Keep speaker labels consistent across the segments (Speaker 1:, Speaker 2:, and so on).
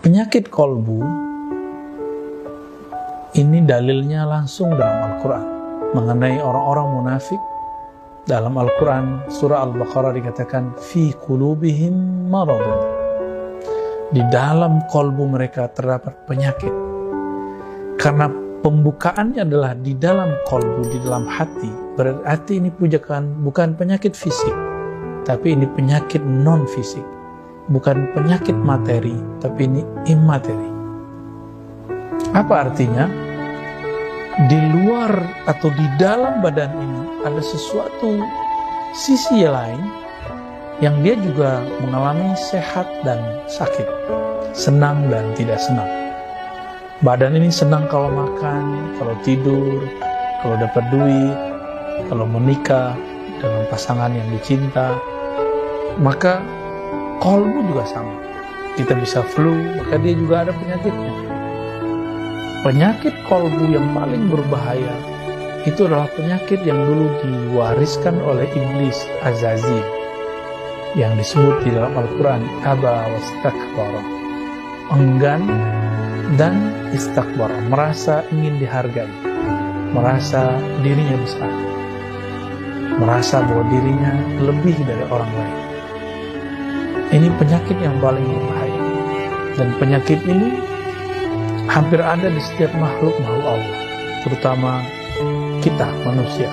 Speaker 1: Penyakit kolbu ini dalilnya langsung dalam Al-Quran mengenai orang-orang munafik. Dalam Al-Quran surah Al-Baqarah dikatakan fi qulubihim maradun, di dalam kolbu mereka terdapat penyakit. Karena pembukaannya adalah di dalam kolbu, di dalam hati, berarti ini bukan penyakit fisik, tapi ini penyakit non fisik. Bukan penyakit materi, tapi ini imateri. Apa artinya? Di luar atau di dalam badan ini ada sesuatu sisi lain yang dia juga mengalami sehat dan sakit, senang dan tidak senang. Badan ini senang kalau makan, kalau tidur, kalau dapat duit, kalau menikah dengan pasangan yang dicinta. Maka kolbu juga sama. Kita bisa flu, maka dia juga ada penyakitnya. Penyakit kolbu yang paling berbahaya itu adalah penyakit yang dulu diwariskan oleh iblis Azazil, yang disebut di dalam Al-Quran aba wastakbara, enggan dan istakbara, merasa ingin dihargai, merasa dirinya besar, merasa bahwa dirinya lebih dari orang lain. Ini penyakit yang paling berbahaya, dan penyakit ini hampir ada di setiap makhluk Allah, terutama kita manusia.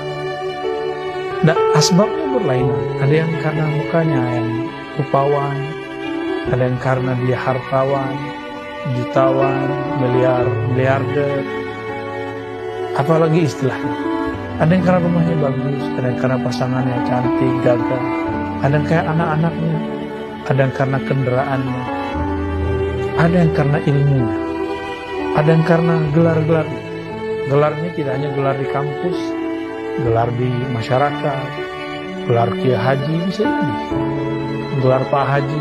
Speaker 1: Dan asbabnya berlainan. Ada yang karena mukanya yang rupawan, ada yang karena dia hartawan, jutawan, miliarder, apalagi istilahnya. Ada yang karena rumahnya bagus, ada yang karena pasangannya cantik, gagah, ada yang kayak anak-anaknya, ada yang karena kendaraannya, ada yang karena ilmunya, ada yang karena gelar-gelarnya. Gelar ini tidak hanya gelar di kampus, gelar di masyarakat, gelar Kiai Haji bisa jadi, gelar Pak Haji.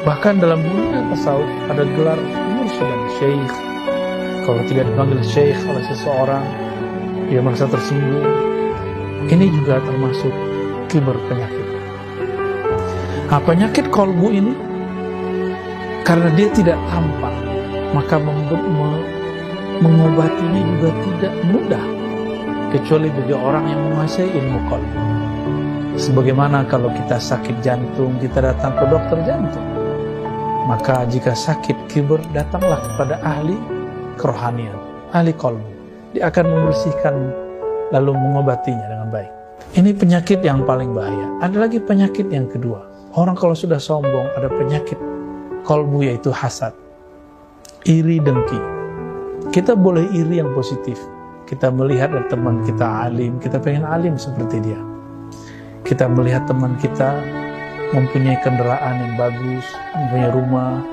Speaker 1: Bahkan dalam dunia tasawuf ada gelar mursyid dan syekh. Kalau tidak dipanggil syekh oleh seseorang, dia merasa tersinggung. Ini juga termasuk kibar penyakit. Nah, penyakit kolbu ini karena dia tidak tampak, maka mengobatinya juga tidak mudah, kecuali bagi orang yang menguasai ilmu kolbu. Sebagaimana kalau kita sakit jantung, kita datang ke dokter jantung. Maka jika sakit kibar, datanglah kepada ahli kerohanian, ahli kolbu. Dia akan membersihkan lalu mengobatinya dengan baik. Ini penyakit yang paling bahaya. Ada lagi penyakit yang kedua. Orang kalau sudah sombong, ada penyakit kolbu, yaitu hasad, iri, dengki. Kita boleh iri yang positif. Kita melihat ada teman kita alim, kita pengen alim seperti dia. Kita melihat teman kita mempunyai kendaraan yang bagus, mempunyai rumah,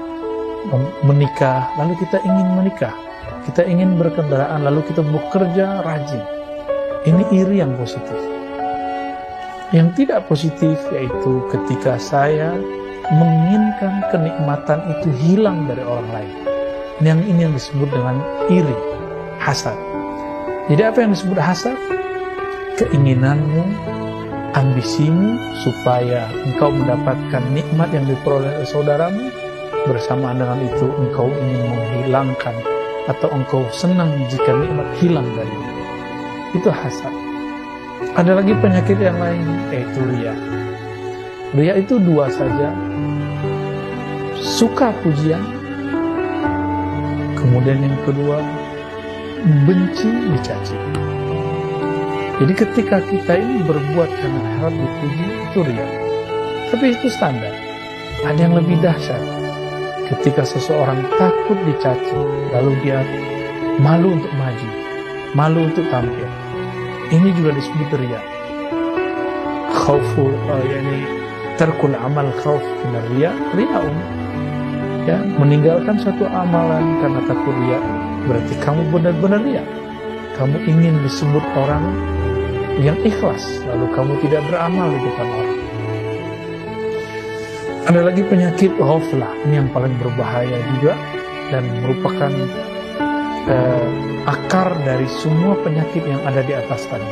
Speaker 1: menikah, lalu kita ingin menikah. Kita ingin berkendaraan, lalu kita bekerja rajin. Ini iri yang positif. Yang tidak positif yaitu ketika saya menginginkan kenikmatan itu hilang dari orang lain. Ini yang disebut dengan iri, hasad. Jadi apa yang disebut hasad? Keinginanmu, ambisimu supaya engkau mendapatkan nikmat yang diperoleh oleh saudaramu, bersamaan dengan itu engkau ingin menghilangkan atau engkau senang jika nikmat hilang darimu. Itu hasad. Ada lagi penyakit yang lain, yaitu riya. Riya itu dua saja. Suka pujian, kemudian yang kedua benci dicaci. Jadi ketika kita ini berbuat karena harap dipuji, itu riya. Tapi itu standar. Ada yang lebih dahsyat. Ketika seseorang takut dicaci, lalu dia malu untuk maju, malu untuk tampil. Ini juga disebut riya. Khawfu, tarkul amal khawf min riya, riya'un. Ya, meninggalkan suatu amalan karena takut riya, berarti kamu benar-benar riya. Kamu ingin disebut orang yang ikhlas, lalu kamu tidak beramal di depan orang. Ada lagi penyakit ghaflah, ini yang paling berbahaya juga dan merupakan akar dari semua penyakit yang ada di atas tadi.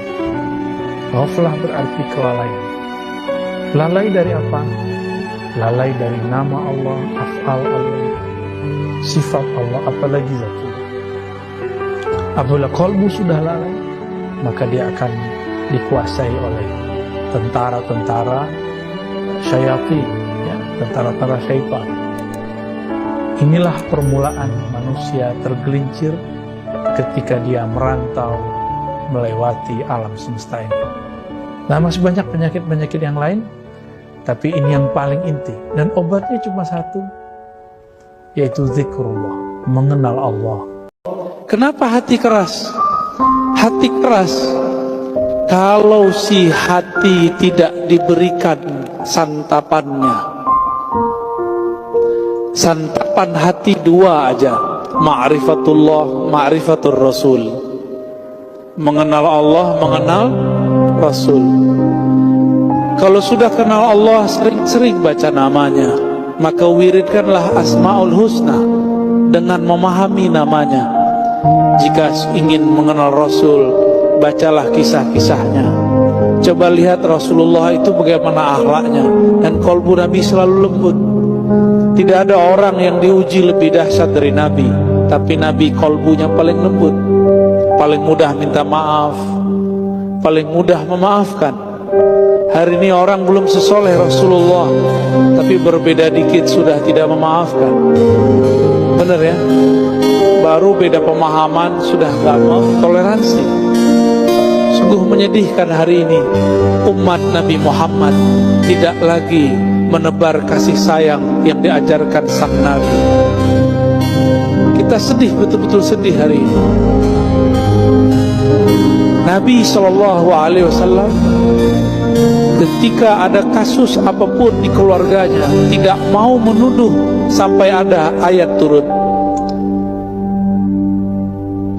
Speaker 1: Ghaflah berarti kelalaian. Lalai dari apa? Lalai dari nama Allah, af'al Allah, sifat Allah, apalagi zatullah. Apabila kalbu sudah lalai, maka dia akan dikuasai oleh tentara-tentara syaitan, ya, tentara-tentara syaitan. Inilah permulaan manusia tergelincir ketika dia merantau melewati alam semesta ini. Nah, masih banyak penyakit-penyakit yang lain, tapi ini yang paling inti. Dan obatnya cuma satu, yaitu zikrullah, mengenal Allah. Kenapa hati keras? Hati keras kalau si hati tidak diberikan santapannya. Santapan hati dua aja, ma'rifatullah, ma'rifatur rasul. Mengenal Allah, mengenal Rasul. Kalau sudah kenal Allah, sering-sering baca namanya, maka wiridkanlah Asmaul Husna dengan memahami namanya. Jika ingin mengenal Rasul, bacalah kisah-kisahnya. Coba lihat Rasulullah itu bagaimana akhlaknya, dan kalbu Nabi selalu lembut. Tidak ada orang yang diuji lebih dahsyat dari Nabi, tapi Nabi kalbunya paling lembut, paling mudah minta maaf, paling mudah memaafkan. Hari ini orang belum sesoleh Rasulullah, tapi berbeda dikit sudah tidak memaafkan. Benar ya? Baru beda pemahaman sudah gak mau toleransi. Sungguh menyedihkan hari ini umat Nabi Muhammad tidak lagi menebar kasih sayang yang diajarkan sang Nabi. Kita sedih, betul-betul sedih hari ini. Nabi SAW ketika ada kasus apapun di keluarganya tidak mau menuduh sampai ada ayat turun.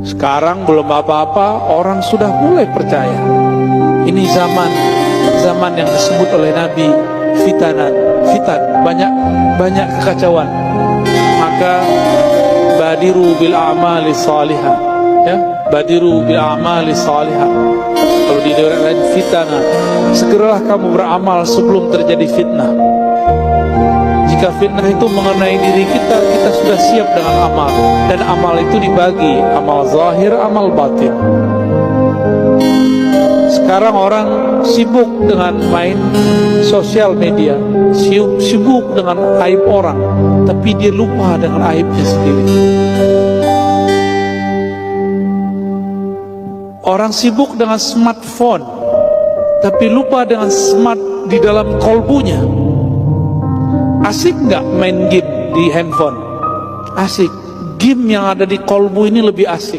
Speaker 1: Sekarang belum apa-apa orang sudah mulai percaya. Ini zaman yang disebut oleh Nabi fitan, banyak kekacauan. Maka badiru bil a'mali salihah, ya, badiru bil a'mali salihah. Kalau di daerah lain fitnah, segeralah kamu beramal sebelum terjadi fitnah. Jika fitnah itu mengenai diri kita, kita sudah siap dengan amal, dan amal itu dibagi, amal zahir, amal batin. Sekarang orang sibuk dengan main sosial media, sibuk dengan aib orang, tapi dia lupa dengan aibnya sendiri. Orang sibuk dengan smartphone, tapi lupa dengan smart di dalam kolbunya. Asik nggak main game di handphone? Asik. Game yang ada di kolbu ini lebih asik.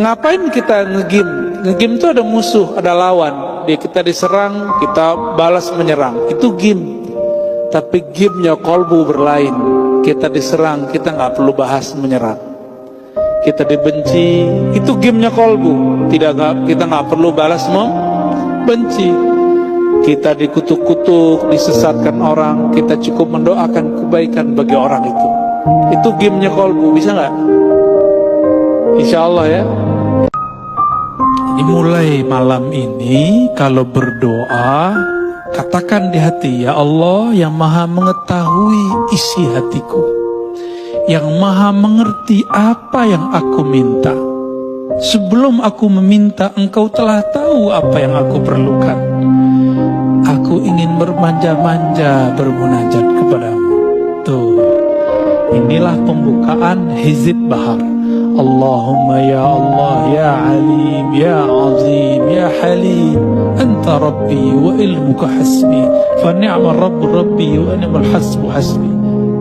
Speaker 1: Ngapain kita ngegame? Ngegame itu ada musuh, ada lawan. Kita diserang, kita balas menyerang. Itu game. Tapi gamenya kolbu berlain. Kita diserang, kita nggak perlu bahas menyerang. Kita dibenci, itu gamenya kolbu. Kita nggak perlu balas membenci. Kita dikutuk-kutuk, disesatkan orang, kita cukup mendoakan kebaikan bagi orang itu. Itu gamenya kolbu, bisa nggak? Insya Allah ya. Dimulai malam ini, kalau berdoa, katakan di hati, ya Allah yang maha mengetahui isi hatiku, yang maha mengerti apa yang aku minta. Sebelum aku meminta, engkau telah tahu apa yang aku perlukan. Aku ingin bermanja-manja bermunajat kepadamu. Tuh, inilah pembukaan Hizib Bahar. Allahumma ya Allah, ya Alim, ya Azim, ya Halim, Anta Rabbi wa ilmuka hasbi, fa ni'mal Rabbu Rabbi wa ni'mal hasbu hasbi.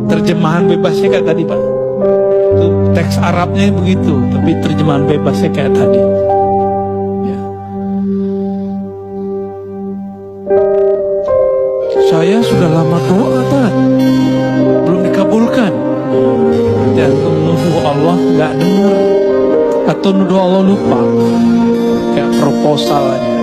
Speaker 1: Terjemahan bebasnya kayak tadi Pak. Itu teks Arabnya begitu, tapi terjemahan bebasnya kayak tadi. Ya. Saya sudah lama doa Tan, belum dikabulkan. Nanti nuduh Allah nggak dengar, atau nuduh Allah lupa, kayak proposal aja.